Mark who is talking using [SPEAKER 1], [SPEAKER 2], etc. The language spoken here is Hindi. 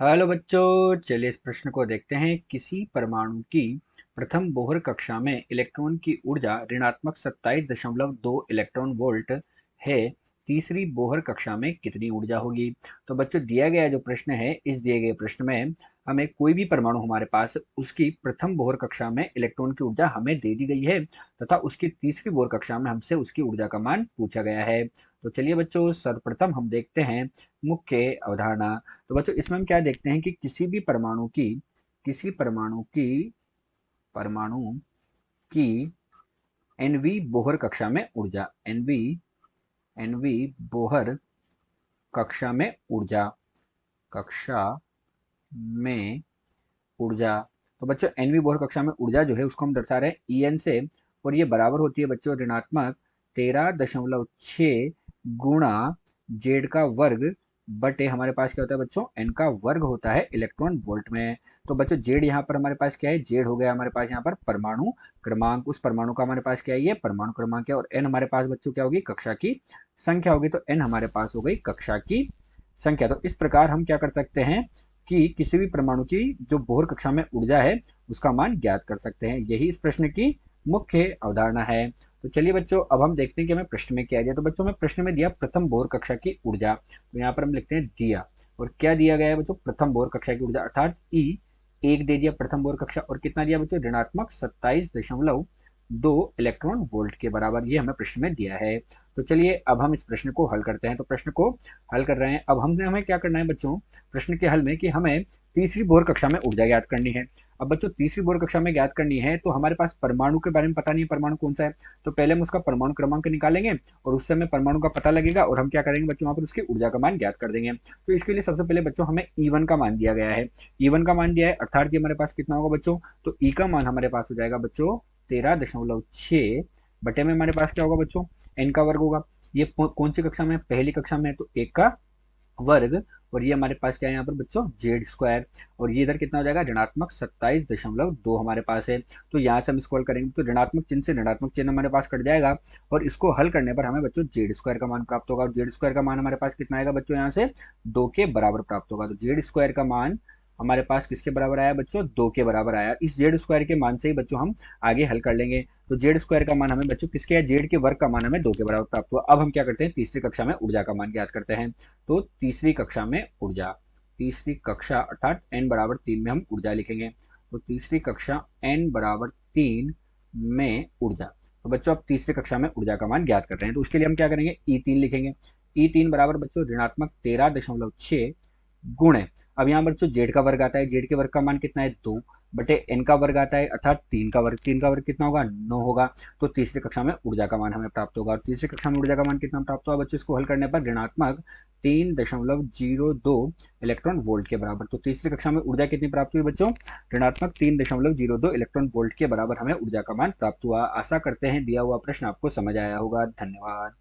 [SPEAKER 1] हेलो बच्चों, चलिए इस प्रश्न को देखते हैं। किसी परमाणु की प्रथम बोहर कक्षा में इलेक्ट्रॉन की ऊर्जा ऋणात्मक 27.2 इलेक्ट्रॉन वोल्ट है। तीसरी बोहर कक्षा में कितनी ऊर्जा होगी? तो बच्चों, दिया गया जो प्रश्न है, इस दिए गए प्रश्न में हमें कोई भी परमाणु हमारे पास उसकी प्रथम बोहर कक्षा में इलेक्ट्रॉन की ऊर्जा हमें दे दी गई है तथा उसकी तीसरी बोहर कक्षा में हमसे उसकी ऊर्जा का मान पूछा गया है। तो चलिए बच्चों, सर्वप्रथम हम देखते हैं मुख्य अवधारणा। तो बच्चों, इसमें हम क्या देखते हैं कि किसी भी परमाणु की एनवी बोहर कक्षा में ऊर्जा, एनवी बोहर कक्षा में कक्षा में ऊर्जा। तो बच्चों, एनवी बोहर कक्षा में ऊर्जा जो है उसको हम दर्शा रहे हैं ई एन से, और ये बराबर होती है बच्चों ऋणात्मक 13.6 गुणा जेड का वर्ग बटे हमारे पास क्या होता है बच्चों, एन का वर्ग होता है इलेक्ट्रॉन वोल्ट में। तो बच्चों, जेड यहाँ पर हमारे पास क्या है, जेड हो गया हमारे पास यहाँ पर परमाणु क्रमांक। उस परमाणु का हमारे पास क्या है, ये परमाणु क्रमांक है। और एन हमारे पास बच्चों क्या होगी, कक्षा की संख्या होगी। तो एन हमारे पास हो गई कक्षा की संख्या। तो इस प्रकार हम क्या कर सकते हैं कि किसी भी परमाणु की जो बोहर कक्षा में ऊर्जा है उसका मान ज्ञात कर सकते हैं। यही इस प्रश्न की मुख्य अवधारणा है। तो चलिए बच्चों, अब हम देखते हैं कि हमें प्रश्न में क्या दिया। तो बच्चों, हमें प्रश्न में दिया प्रथम बोहर कक्षा की ऊर्जा। तो यहाँ पर हम लिखते हैं दिया, और क्या दिया गया है बच्चों, प्रथम बोहर कक्षा की ऊर्जा, अर्थात ई एक दे दिया प्रथम बोहर कक्षा, और कितना दिया बच्चों, ऋणात्मक 27.2 इलेक्ट्रॉन वोल्ट के बराबर। ये हमें प्रश्न में दिया है। तो चलिए अब हम इस प्रश्न को हल करते हैं। तो प्रश्न को हल कर रहे हैं। अब हमें क्या करना है बच्चों, प्रश्न के हल में, कि हमें तीसरी बोहर कक्षा में ऊर्जा ज्ञात करनी है। अब बच्चों, तीसरी बोहर कक्षा में ज्ञात करनी है तो हमारे पास परमाणु के बारे में पता नहीं है, परमाणु कौन सा है। तो पहले हम उसका परमाणु क्रमांक निकालेंगे और उससे हमें परमाणु का पता लगेगा, और हम क्या करेंगे बच्चों, वहां पर उसकी ऊर्जा का मान ज्ञात कर देंगे। तो इसके लिए सबसे पहले बच्चों हमें ई1 का मान दिया गया है। ई1 का मान दिया है, अर्थात ये हमारे पास कितना होगा बच्चों, तो ई का मान हमारे पास हो जाएगा बच्चों 13.6 बटे में हमारे पास क्या होगा बच्चों, एन का वर्ग होगा। ये कौन सी कक्षा में, पहली कक्षा में है, तो एक का वर्ग, और ये हमारे पास क्या है यहाँ पर बच्चों, जेड स्क्वायर। और ये इधर कितना हो जाएगा, ऋणात्मक 27.2 हमारे पास है। तो यहाँ से हम इसको हल करेंगे तो ऋणात्मक चिन्ह से ऋणात्मक चिन्ह हमारे पास कट जाएगा, और इसको हल करने पर हमें बच्चों जेड स्क्वायर का मान प्राप्त होगा। और जेड स्क्वायर का मान हमारे पास कितना आएगा बच्चों, यहाँ से 2 के बराबर प्राप्त होगा। तो जेड स्क्वायर का मान हमारे पास किसके बराबर आया बच्चों, 2 के बराबर आया। इस जेड स्क्वायर के मान से ही बच्चों हम आगे हल कर लेंगे। तो जेड स्क्वायर का मान हमें बच्चों किसके है, जेड के वर्ग का मान हमें 2 के बराबर प्राप्त हुआ। अब हम क्या करते हैं, तीसरी कक्षा में ऊर्जा का मान ज्ञात करते हैं। तो तीसरी कक्षा में ऊर्जा, तीसरी कक्षा अर्थात n बराबर 3 में हम ऊर्जा लिखेंगे। तो तीसरी कक्षा n बराबर 3 में ऊर्जा। तो बच्चों, अब तीसरी कक्षा में ऊर्जा का मान ज्ञात कर रहे हैं, तो उसके लिए हम क्या करेंगे, E3 लिखेंगे। E3 बराबर बच्चों ऋणात्मक 13.6 गुण है। अब यहाँ बच्चों जेड का वर्ग आता है, जेड के वर्ग का मान कितना है, 2 बटे एन का वर्ग आता है, अर्थात 3 का वर्ग, 3 का वर्ग कितना होगा, 9 होगा। तो तीसरी कक्षा में ऊर्जा का मान हमें प्राप्त होगा। और तीसरी कक्षा में ऊर्जा का मान कितना प्राप्त होगा बच्चों, इसको हल करने पर ऋणात्मक 3.02 इलेक्ट्रॉन वोल्ट के बराबर। तो तीसरी कक्षा में ऊर्जा कितनी प्राप्त हुई बच्चों, ऋणात्मक 3.02 इलेक्ट्रॉन वोल्ट के बराबर हमें ऊर्जा का मान प्राप्त हुआ। आशा करते हैं दिया हुआ प्रश्न आपको समझ आया होगा। धन्यवाद।